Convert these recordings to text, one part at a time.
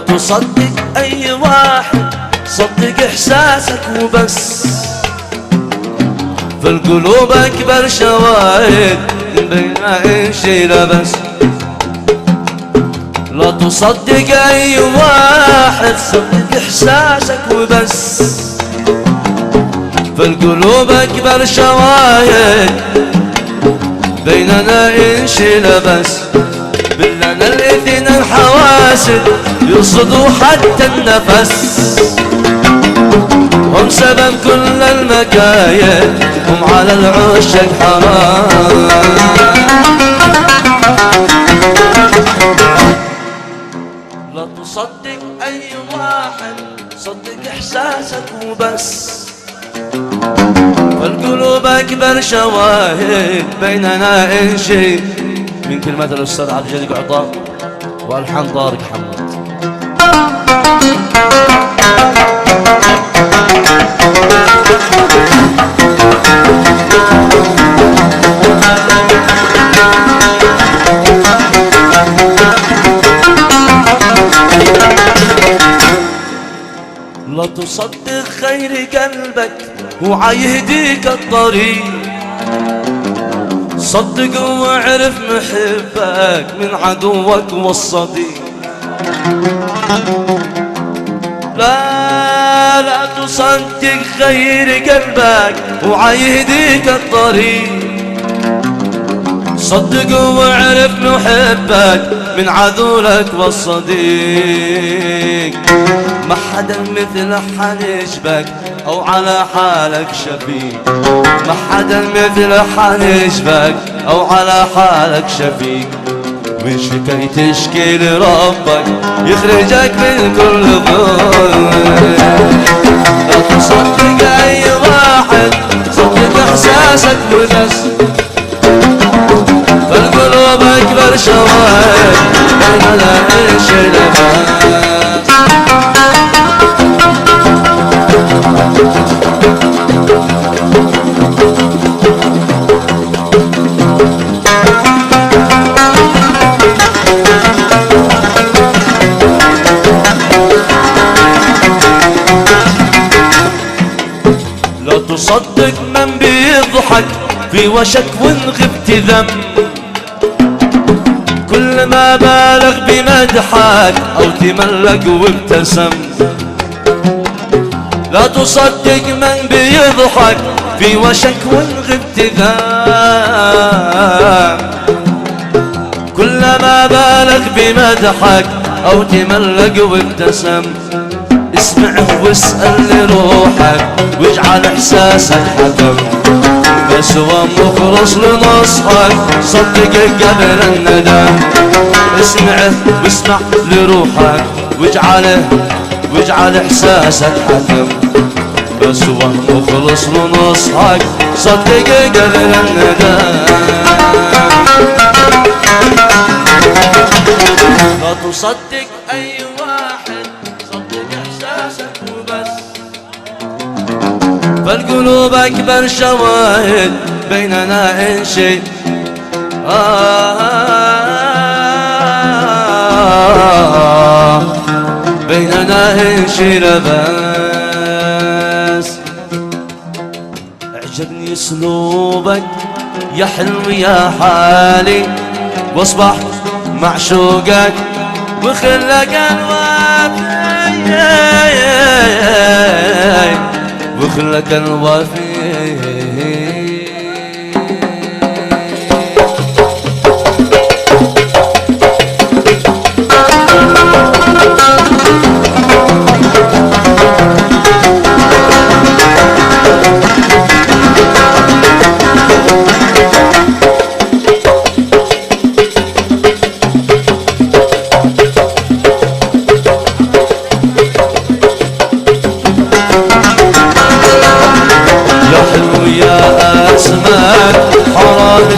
تصدق اي واحد، صدق احساسك وبس. في القلوب اكبر شواهد بين شي لبس. لا تصدق اي واحد، صدق احساسك وبس. في القلوب اكبر شواهد بيننا إن شي لبس. بلنا الاثنين الحواسد يرصدوا حتى النفس. هم سبب كل المكايد، هم على العشق حرام. لا تصدق اي واحد، صدق احساسك وبس. والقلوب اكبر شواهد بيننا ان شي. من كلمات الاستاذ عبد الجليل عطار والحان طارق حمد. لا تصدق خير قلبك وعيهديك الطريق. صدق واعرف محبك من عدوك والصديق. لا تصدق خير قلبك وعيهديك الطريق. صدق واعرف محبك من عذولك والصديق. ما حدا مثل حنجبك او على حالك شفيق. ما حدا مثل حنجبك او على حالك شفيق. من شكي تشكي لربك يخرجك من كل ظلم. لا تصدق اي واحد، صدق احساسك وبس. فالقلوب اكبر شواهد بيننا ان شي لبس. لا تصدق من بيضحك في وشك وان غبت ذنب. كل ما بالغ بمدحك او تملق وابتسم. لا تصدق من بيضحك في وشك وان غبت ذنب. كل ما بالغ بمدحك او تملق وابتسم. اسمعه واسأل لروحك واجعل احساسك حكم. بس هو مخلص لنصحك صدقك قبل الندم. اسمعه واسمع لروحك واجعل احساسك حكم. بس هو مخلص لنصحك صدقك قبل الندم. لا تصدق اي واحد، صدق احساسك وبس. فالقلوب اكبر شواهد بيننا ان شي. بيننا ان شي لبس. اعجبني اسلوبك يا حلو يا حالي، واصبح معشوقك وخلك الوفي. وخلك الوفي.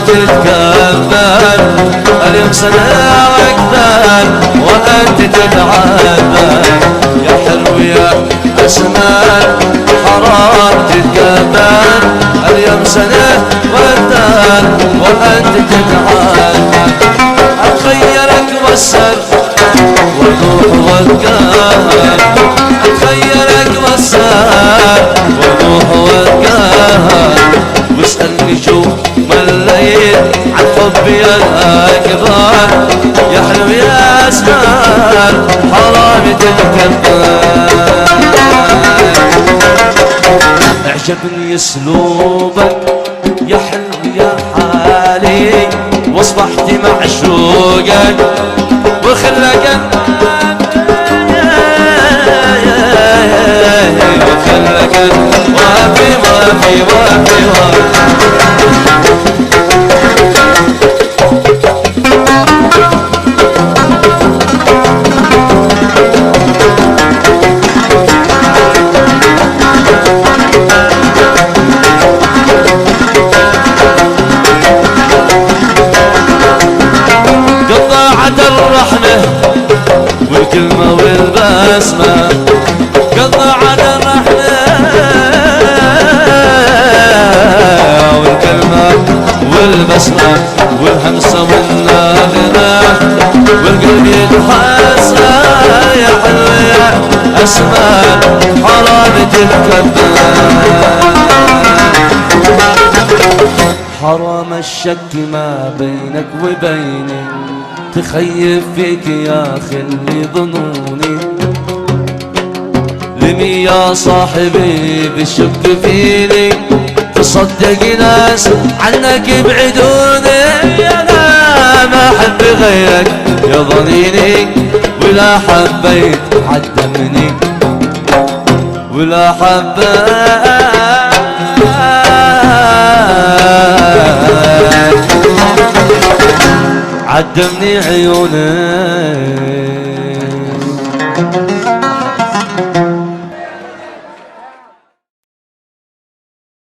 تتكبر اليوم سنة واكثر وانت تتعبر. يا حلو يا اسمر حرام تتكبر اليوم سنة واكثر وانت تتعبر. اتخيلك وسر وضوء والقهر اتخيلك بسار وروح والقهر واسألني شو مليت عن حبي الأكبر يا حلو يا أسمر حرام تتكبر اعجبني اسلوبك يا حلو يا حالي واصبحت معشوقك وخلك وخلك وافي وافي وافي وافي والكلمة والبسمة قطعت الرحمة والكلمة والبسمة والهمسة والناغمة والقلب يتحسى يا حلو يا أسماء حرام تتكبر حرام الشك ما بينك وبيني تخيف فيك يا خلي ظنوني لمي يا صاحبي بشك فيني تصدق ناس عنك يبعدوني انا ما احب غيرك يا ظنيني ولا حبيت حتى مني ولا حبيت عدمني عيونك